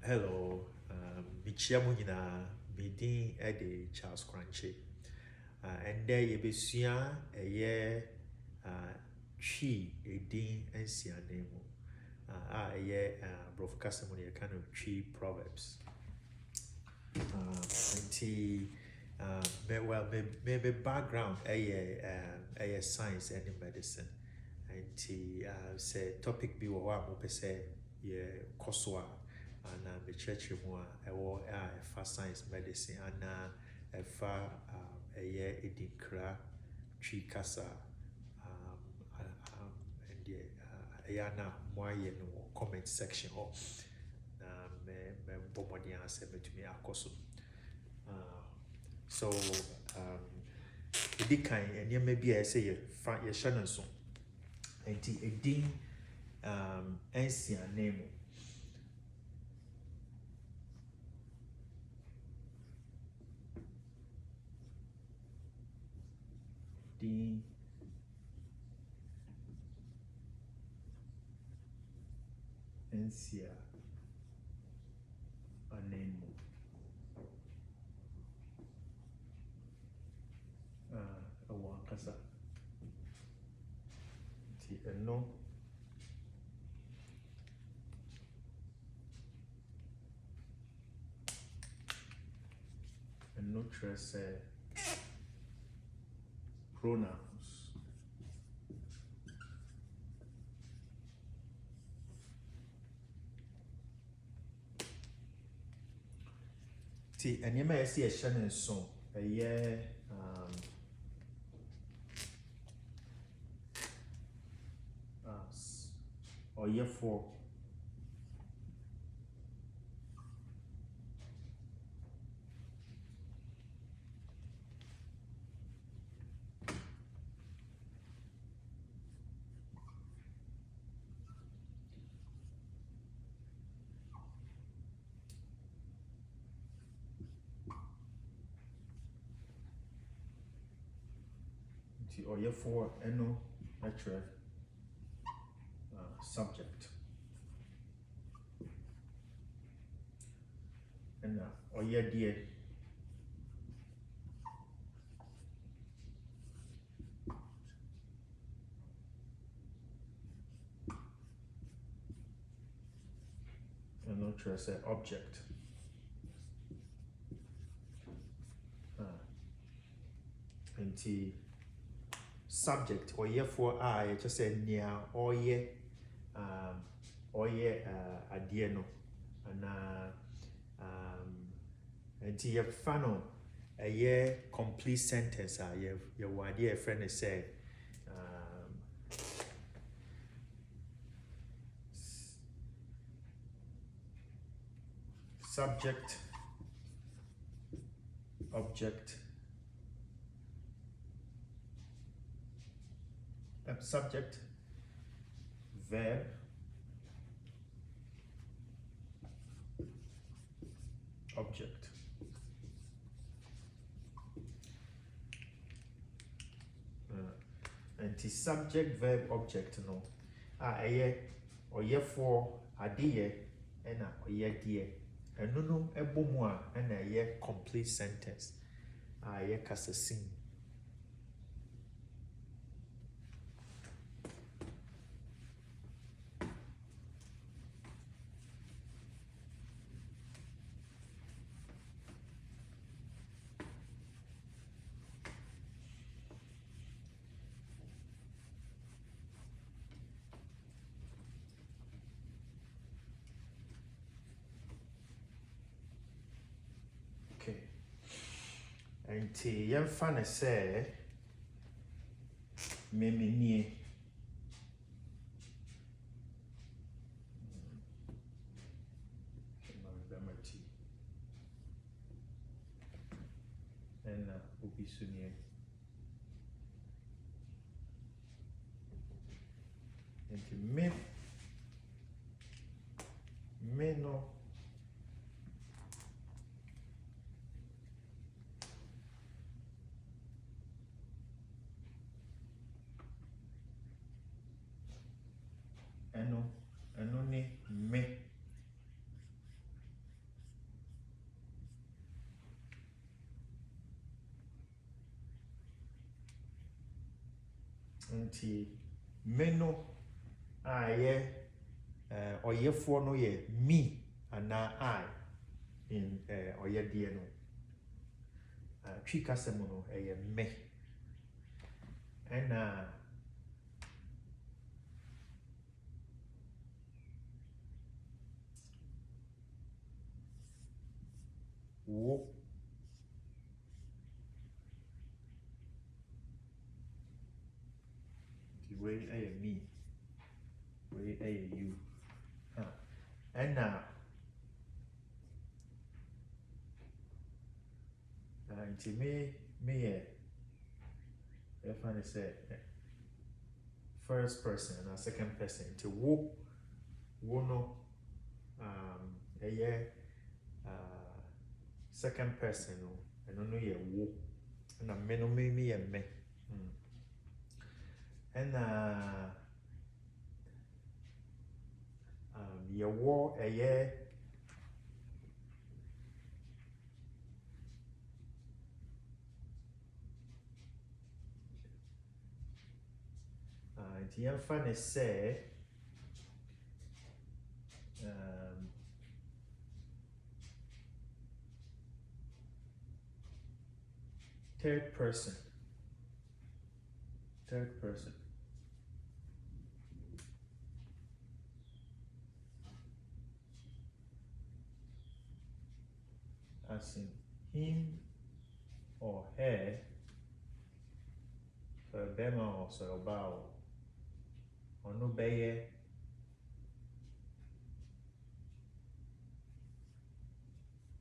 Hello, Michia Munina, Midin Eddie Charles Crunchy. And there you be seen a year Edinnsiananmu. A year broadcasting a kind of tree proverbs. Maybe background a science and medicine. And say topic be what I say, yeah, Koswa. And the church mu a ɛwɔ a ɛfa science medicine and ɛfa ɛyɛ edinkra twi kasa and the ɛyɛ na mo ayɛ no wɔ comment section hɔ na mɛbɔ mmɔden asɛ mɛtumi akɔ so so ɛdi kan nneɛma bi a ɛsɛ yɛhyɛ no nso nti ɛdin nsiananmu. Edinnsiananmu. Ɛwɔ ankasa. Nti ɛno kyerɛ sɛ pronouns. Ti nneɛma a yɛsi yɛhyɛ no nso ɛyɛ ɔyɛfoɔ ɛno ɛkyerɛ subject ɛna ɔyɛdeɛ ɛno kyerɛ sɛ object nti subject ɔyɛfoɔ a yɛkyerɛ sɛ nea ɔyɛ adeɛ no anaa nti yɛfa no ɛyɛ complete sentence a yɛwɔ adeɛ yɛfrɛ no sɛ subject object subject verb object nti subject verb object no a ɛyɛ ɔyɛfoɔ adeɛ ɛna ɔyɛdeɛ ɛno no ɛbɔ mu a ɛna ɛyɛ complete sentence a ɛyɛ kasasin. Nti yɛmfa no sɛ memenie ɛna obi so nie nti me no ɛno ne me Anti meno aye oyefo no ye me and I in oye die no. Twi kasem no me. And wo the way me, way you. And nti me if I say first person and second person to wo no second person no and no ye wo and me no me ye me. And ye wo nti yɛmfa ne sɛ third person as in him or her bɛma or sɛ ɔbaa ɔno bɛyɛ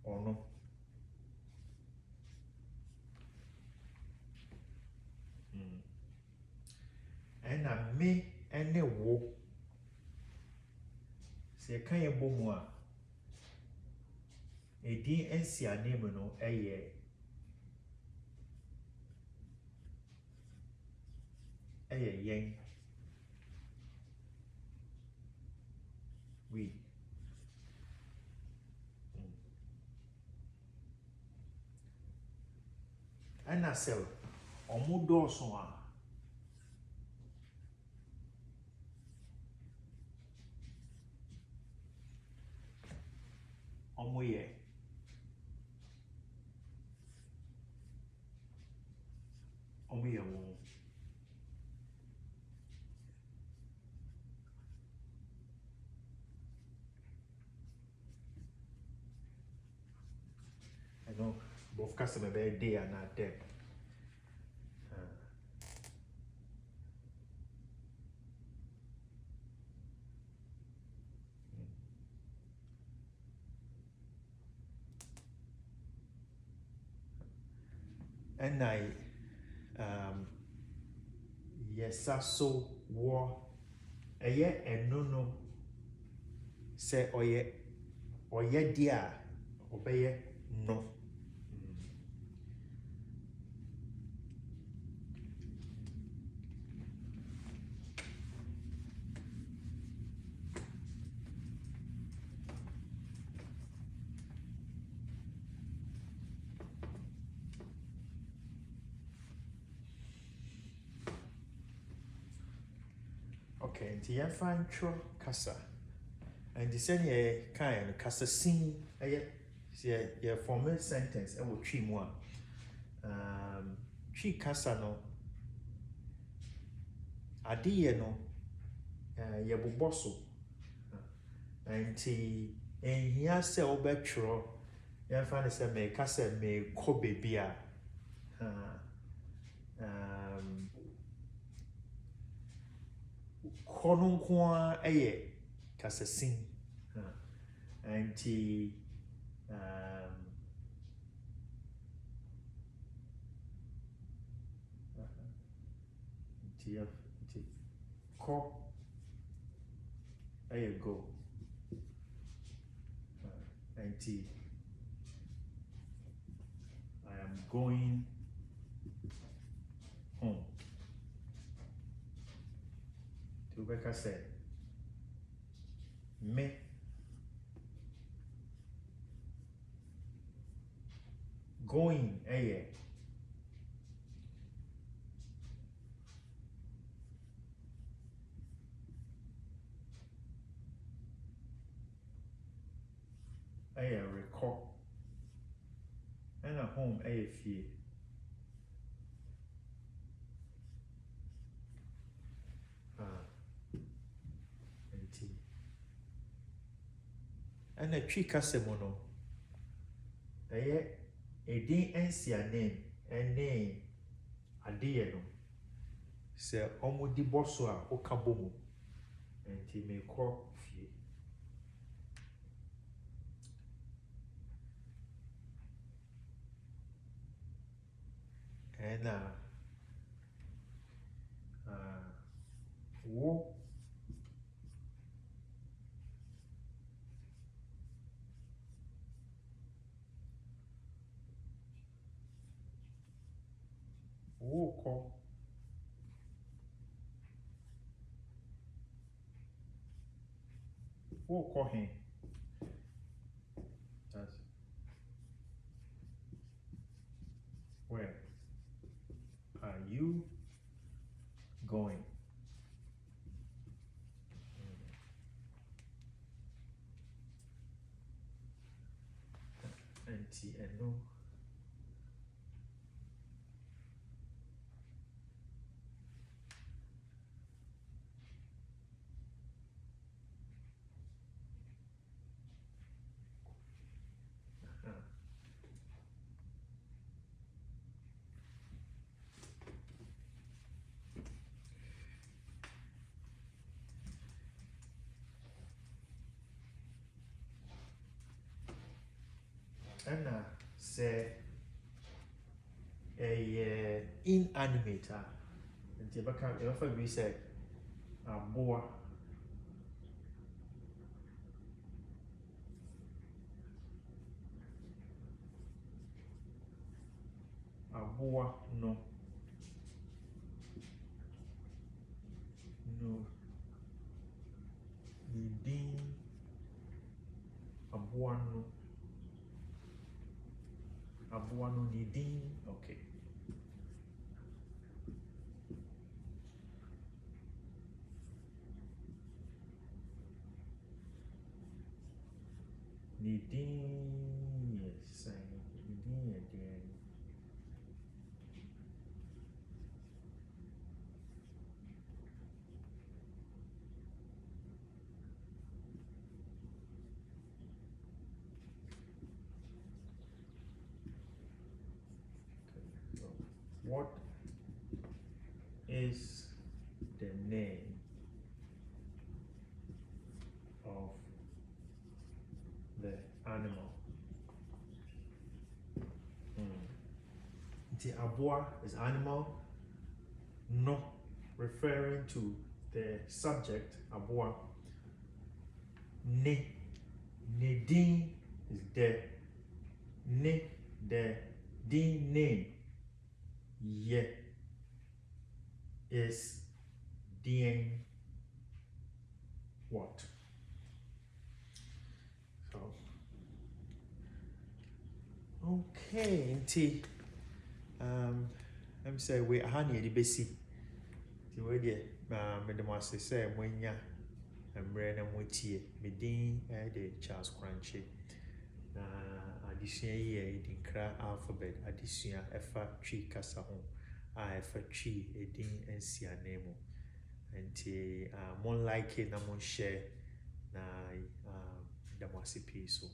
ɔno. Ɛna me ɛne wo sɛ yɛka yɛ bɔ mu a Edinnsiananmu no ɛyɛ yɛn we. Ɛna sɛ ɔmo dɔɔso a ɔmo yɛ wɔn. Ɛno both customer bɛyɛ day and not them. And yes, so war ɛno no sɛ ɔyɛ deɛ ɔbɛyɛ no. Okay, nti yɛmfa ntwerɛ kasa. And the same kind of kasa sin ye form a sentence ɛwɔ twi mu a twi kasa no adeɛ no yɛbobɔ so nti nhia sɛ wobɛtwerɛ yɛmfa ne sɛ meka sɛ mekɔ baabi a kɔ no nko a ɛyɛ kasa sin nti kɔ ɛyɛ go nti I am going home. Wobɛka sɛ me going ɛyɛ recall. And a home fie. And a tree casemono. Edinnsiananmu and Adieno. Say almost the bossua or kabomu. And he may call fie. And wo call him. That's where are you going? And no. And say a inanimate. And the back of we say a boa. A boa no. Nidin a boa no. A boa no nidin. Okay. Nidin, yes, nidin again. Okay, so what is the name of the animal? The aboa is animal, no referring to the subject aboa. Ne din is the din name. Ye is din what? So okay, I'm say we honey the basi. The way madam was say when ya and ran and witty, medin the Charles Crunchy. Addition ye in cra alphabet, addition efa tree casa home. I efa tree Edinnsiananmu. And more like it, I'm share na the so.